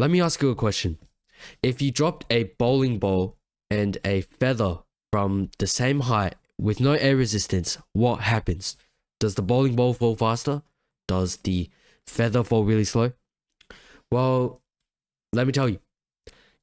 Let me ask you a question. If you dropped a bowling ball and a feather from the same height with no air resistance, what happens? Does the bowling ball fall faster? Does the feather fall really slow? Well, let me tell you.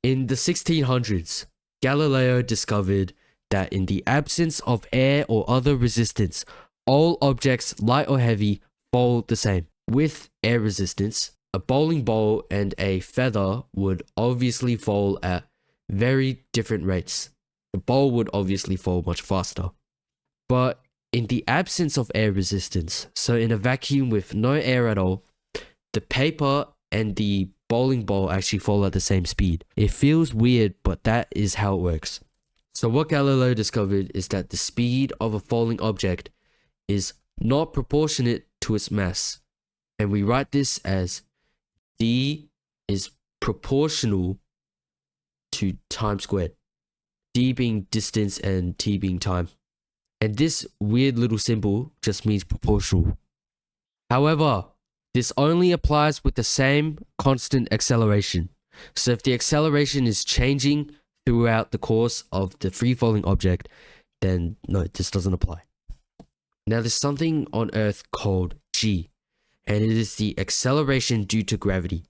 In the 1600s, Galileo discovered that in the absence of air or other resistance, all objects, light or heavy, fall the same. With air resistance, a bowling ball and a feather would obviously fall at very different rates. The ball would obviously fall much faster. But in the absence of air resistance, so in a vacuum with no air at all, the paper and the bowling ball actually fall at the same speed. It feels weird, but that is how it works. So what Galileo discovered is that the speed of a falling object is not proportionate to its mass. And we write this as d is proportional to time squared. D being distance and t being time. And this weird little symbol just means proportional. However, this only applies with the same constant acceleration. So if the acceleration is changing throughout the course of the free-falling object, then no, this doesn't apply. Now there's something on Earth called g, and it is the acceleration due to gravity.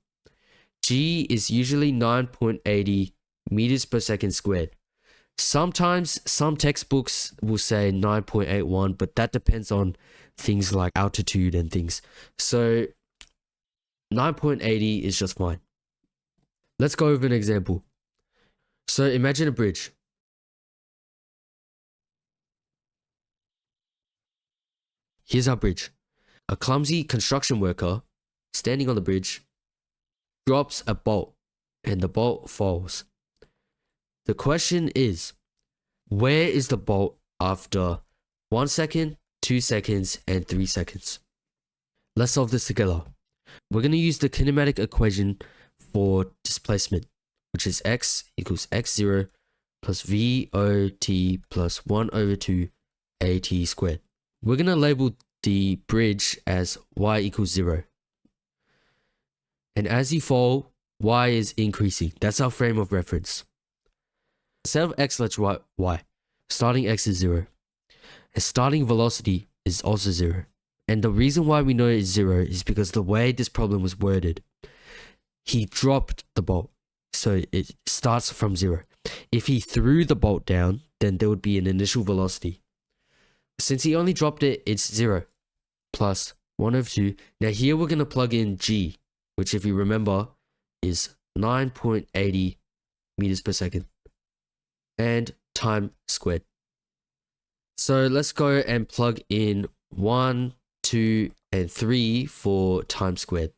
G is usually 9.80 meters per second squared. Sometimes some textbooks will say 9.81, but that depends on things like altitude and things. So 9.80 is just fine. Let's go over an example. So imagine a bridge. Here's our bridge. A clumsy construction worker standing on the bridge drops a bolt and the bolt falls. The question is, where is the bolt after 1 second, 2 seconds, and 3 seconds? Let's solve this together. We're going to use the kinematic equation for displacement, which is x equals x0 plus VOT plus 1 over 2 AT squared. We're going to label the bridge as y equals 0. And as you fall, y is increasing. That's our frame of reference. Instead of x, let's write y. Starting x is 0. And starting velocity is also 0. And the reason why we know it's 0 is because the way this problem was worded. He dropped the bolt, so it starts from 0. If he threw the bolt down, then there would be an initial velocity. Since he only dropped it, it's 0 plus 1 over 2. Now here we're going to plug in g, which if you remember is 9.80 meters per second. And time squared. So let's go and plug in 1, 2, and 3 for time squared.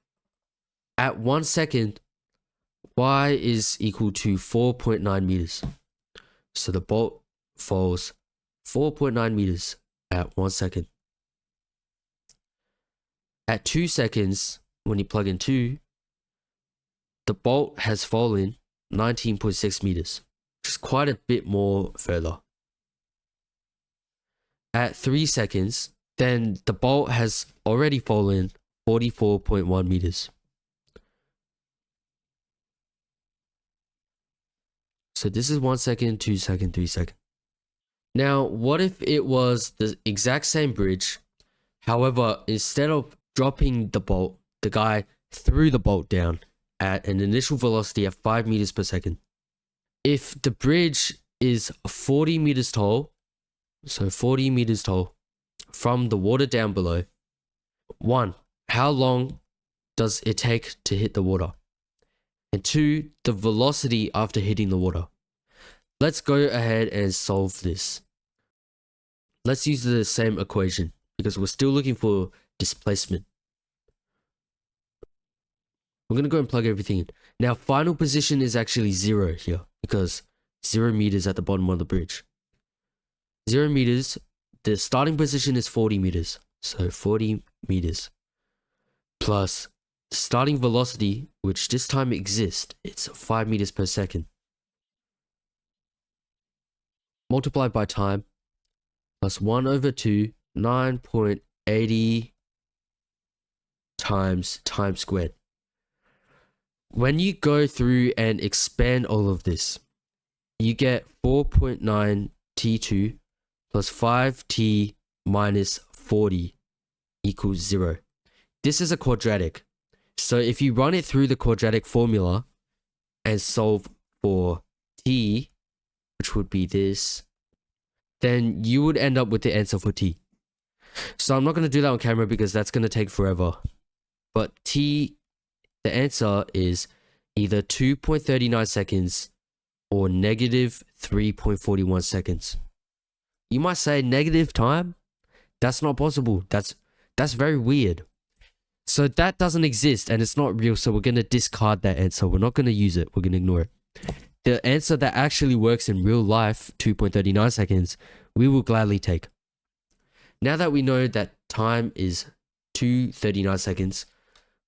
At 1 second, y is equal to 4.9 meters. So the bolt falls 4.9 meters at 1 second. At 2 seconds, when you plug in 2, the bolt has fallen 19.6 meters. Which is quite a bit more further. At 3 seconds, then the bolt has already fallen 44.1 meters. So this is 1 second, 2 second, 3 second. Now, what if it was the exact same bridge? However, instead of dropping the bolt, the guy threw the bolt down at an initial velocity of 5 meters per second. If the bridge is 40 meters tall, so 40 meters tall, from the water down below, 1, how long does it take to hit the water? And 2, the velocity after hitting the water. Let's go ahead and solve this. Let's use the same equation because we're still looking for displacement. We're going to go and plug everything in. Now, final position is actually 0 here because 0 meters at the bottom of the bridge. 0 meters, the starting position is 40 meters. So 40 meters plus the starting velocity, which this time exists, it's 5 meters per second. Multiplied by time plus 1 over 2, 9.80 times time squared. When you go through and expand all of this, you get 4.9 t2 plus 5t minus 40 equals 0. This is a quadratic. So if you run it through the quadratic formula and solve for t, which would be this, then you would end up with the answer for t. So I'm not going to do that on camera because that's going to take forever. But t, the answer is either 2.39 seconds or negative 3.41 seconds. You might say negative time? That's not possible. That's very weird. So that doesn't exist and it's not real, so we're going to discard that answer. We're not going to use it. We're going to ignore it. The answer that actually works in real life, 2.39 seconds, we will gladly take. Now that we know that time is 2.39 seconds,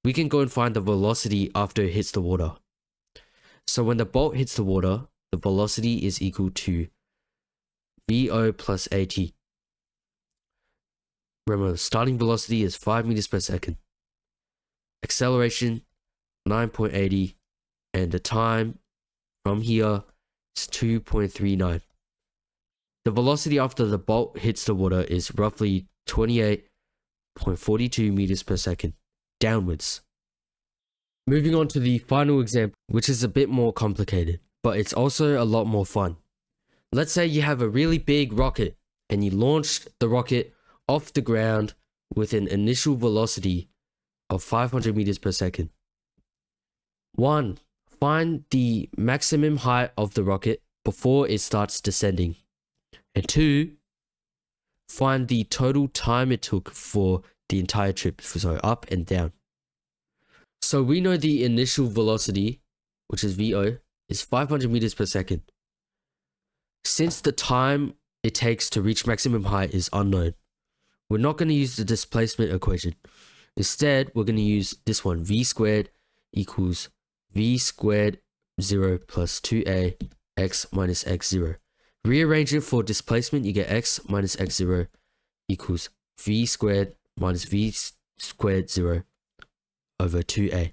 we can go and find the velocity after it hits the water. So when the bolt hits the water, the velocity is equal to VO plus AT. Remember, starting velocity is 5 meters per second. Acceleration, 9.80. And the time from here is 2.39. The velocity after the bolt hits the water is roughly 28.42 meters per second, downwards. Moving on to the final example, which is a bit more complicated, but it's also a lot more fun. Let's say you have a really big rocket and you launched the rocket off the ground with an initial velocity of 500 meters per second. 1. Find the maximum height of the rocket before it starts descending. And 2. Find the total time it took for the entire trip, so up and down. So we know the initial velocity, which is VO, is 500 meters per second. Since the time it takes to reach maximum height is unknown, we're not going to use the displacement equation. Instead, we're going to use this one, v squared equals v squared 0 plus 2a x minus x0. Rearrange it for displacement, you get x minus x0 equals v squared minus v squared 0 over 2a.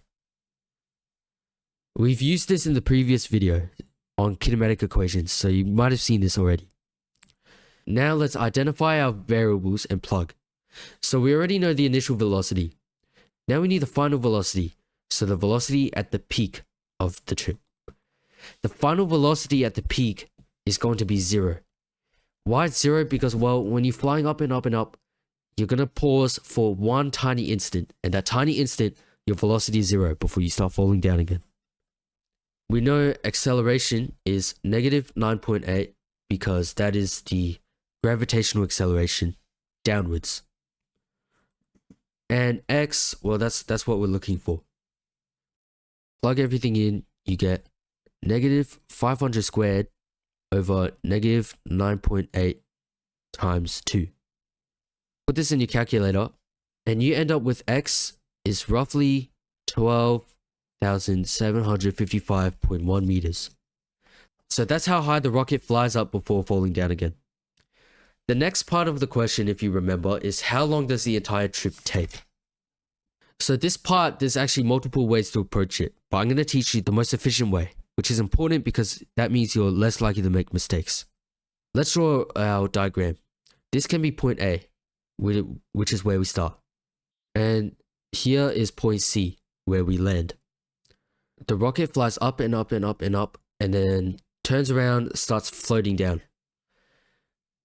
We've used this in the previous video on kinematic equations, so you might have seen this already. Now let's identify our variables and plug. So we already know the initial velocity. Now we need the final velocity, so the velocity at the peak of the trip. The final velocity at the peak is going to be 0. Why it's 0? Because, well, when you're flying up and up and up, you're going to pause for one tiny instant, and that tiny instant, your velocity is 0 before you start falling down again. We know acceleration is negative 9.8 because that is the gravitational acceleration downwards. And x, well, that's what we're looking for. Plug everything in, you get negative 500 squared over negative 9.8 times 2. Put this in your calculator, and you end up with x is roughly 12,755.1 meters. So that's how high the rocket flies up before falling down again. The next part of the question, if you remember, is how long does the entire trip take? So this part, there's actually multiple ways to approach it, but I'm going to teach you the most efficient way, which is important because that means you're less likely to make mistakes. Let's draw our diagram. This can be point A, which is where we start. And here is point C, where we land. The rocket flies up and up and up and up, and then turns around, starts floating down.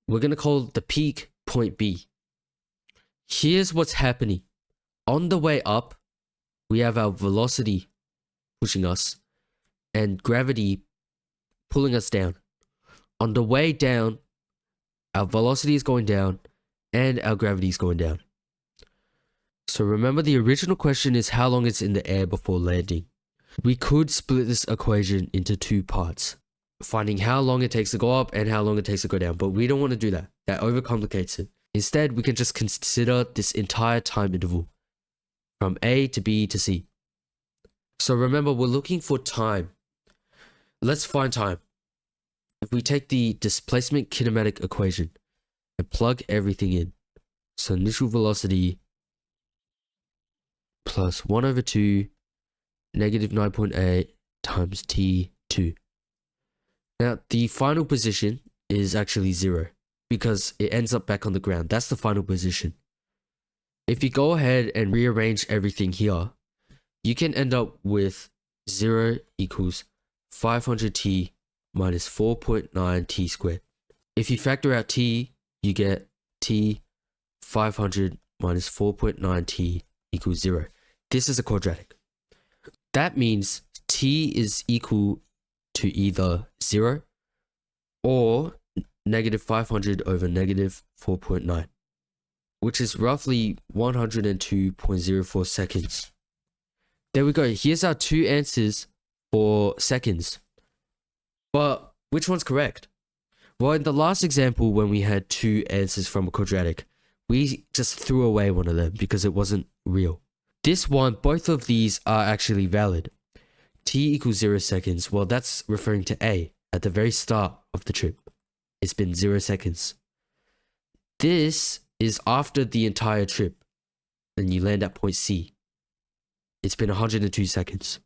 We're going to call the peak point B. Here's what's happening. On the way up, we have our velocity pushing us and gravity pulling us down. On the way down, our velocity is going down and our gravity is going down. So remember, the original question is how long it's in the air before landing. We could split this equation into two parts, finding how long it takes to go up and how long it takes to go down, but we don't want to do that. That overcomplicates it. Instead, we can just consider this entire time interval from A to B to C. So remember, we're looking for time. Let's find time. If we take the displacement kinematic equation and plug everything in, so initial velocity plus 1 over 2 negative 9.8 times t2. Now, the final position is actually 0 because it ends up back on the ground. That's the final position. If you go ahead and rearrange everything here, you can end up with 0 equals 500t minus 4.9t squared. If you factor out t, you get t 500 minus 4.9t equals 0. This is a quadratic. That means t is equal to either 0 or negative 500 over negative 4.9, which is roughly 102.04 seconds. There we go. Here's our two answers for seconds. But which one's correct? Well, in the last example, when we had two answers from a quadratic, we just threw away one of them because it wasn't real. This one, both of these are actually valid. T equals 0 seconds. Well, that's referring to A at the very start of the trip. It's been 0 seconds. This is after the entire trip and you land at point C. It's been 102 seconds.